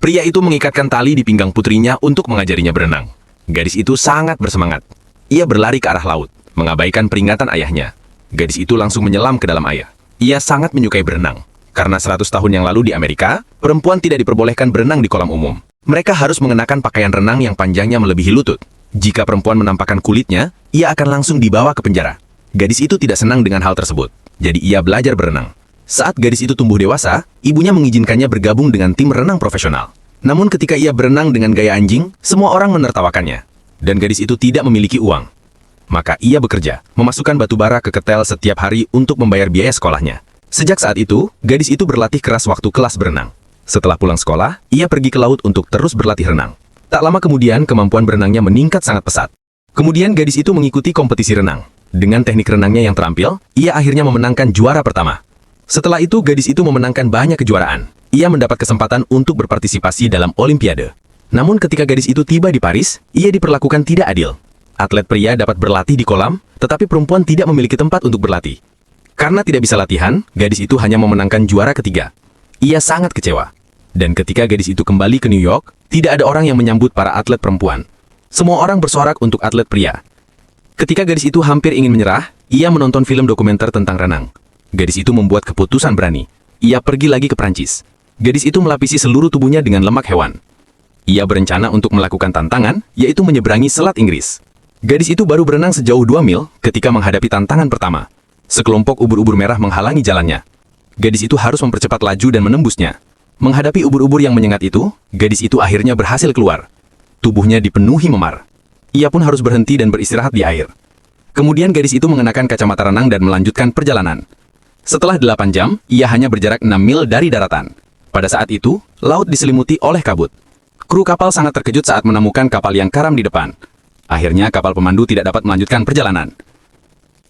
Pria itu mengikatkan tali di pinggang putrinya untuk mengajarinya berenang. Gadis itu sangat bersemangat. Ia berlari ke arah laut, mengabaikan peringatan ayahnya. Gadis itu langsung menyelam ke dalam air. Ia sangat menyukai berenang. Karena 100 tahun yang lalu di Amerika, perempuan tidak diperbolehkan berenang di kolam umum. Mereka harus mengenakan pakaian renang yang panjangnya melebihi lutut. Jika perempuan menampakkan kulitnya, ia akan langsung dibawa ke penjara. Gadis itu tidak senang dengan hal tersebut, jadi ia belajar berenang. Saat gadis itu tumbuh dewasa, ibunya mengizinkannya bergabung dengan tim renang profesional. Namun ketika ia berenang dengan gaya anjing, semua orang menertawakannya. Dan gadis itu tidak memiliki uang. Maka ia bekerja, memasukkan batu bara ke ketel setiap hari untuk membayar biaya sekolahnya. Sejak saat itu, gadis itu berlatih keras waktu kelas berenang. Setelah pulang sekolah, ia pergi ke laut untuk terus berlatih renang. Tak lama kemudian, kemampuan berenangnya meningkat sangat pesat. Kemudian gadis itu mengikuti kompetisi renang. Dengan teknik renangnya yang terampil, ia akhirnya memenangkan juara pertama. Setelah itu, gadis itu memenangkan banyak kejuaraan. Ia mendapat kesempatan untuk berpartisipasi dalam Olimpiade. Namun ketika gadis itu tiba di Paris, ia diperlakukan tidak adil. Atlet pria dapat berlatih di kolam, tetapi perempuan tidak memiliki tempat untuk berlatih. Karena tidak bisa latihan, gadis itu hanya memenangkan juara ketiga. Ia sangat kecewa. Dan ketika gadis itu kembali ke New York, tidak ada orang yang menyambut para atlet perempuan. Semua orang bersorak untuk atlet pria. Ketika gadis itu hampir ingin menyerah, ia menonton film dokumenter tentang renang. Gadis itu membuat keputusan berani. Ia pergi lagi ke Prancis. Gadis itu melapisi seluruh tubuhnya dengan lemak hewan. Ia berencana untuk melakukan tantangan, yaitu menyeberangi Selat Inggris. Gadis itu baru berenang sejauh 2 mil ketika menghadapi tantangan pertama. Sekelompok ubur-ubur merah menghalangi jalannya. Gadis itu harus mempercepat laju dan menembusnya. Menghadapi ubur-ubur yang menyengat itu, gadis itu akhirnya berhasil keluar. Tubuhnya dipenuhi memar. Ia pun harus berhenti dan beristirahat di air. Kemudian gadis itu mengenakan kacamata renang dan melanjutkan perjalanan. Setelah 8 jam, ia hanya berjarak 6 mil dari daratan. Pada saat itu, laut diselimuti oleh kabut. Kru kapal sangat terkejut saat menemukan kapal yang karam di depan. Akhirnya kapal pemandu tidak dapat melanjutkan perjalanan.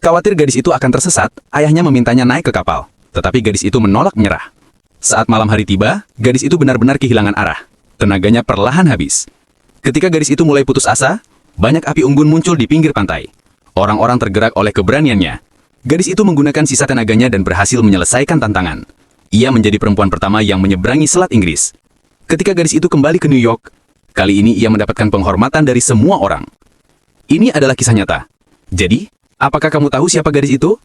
Khawatir gadis itu akan tersesat, ayahnya memintanya naik ke kapal. Tetapi gadis itu menolak menyerah. Saat malam hari tiba, gadis itu benar-benar kehilangan arah. Tenaganya perlahan habis. Ketika gadis itu mulai putus asa, banyak api unggun muncul di pinggir pantai. Orang-orang tergerak oleh keberaniannya. Gadis itu menggunakan sisa tenaganya dan berhasil menyelesaikan tantangan. Ia menjadi perempuan pertama yang menyeberangi Selat Inggris. Ketika gadis itu kembali ke New York, kali ini ia mendapatkan penghormatan dari semua orang. Ini adalah kisah nyata. Jadi, apakah kamu tahu siapa gadis itu?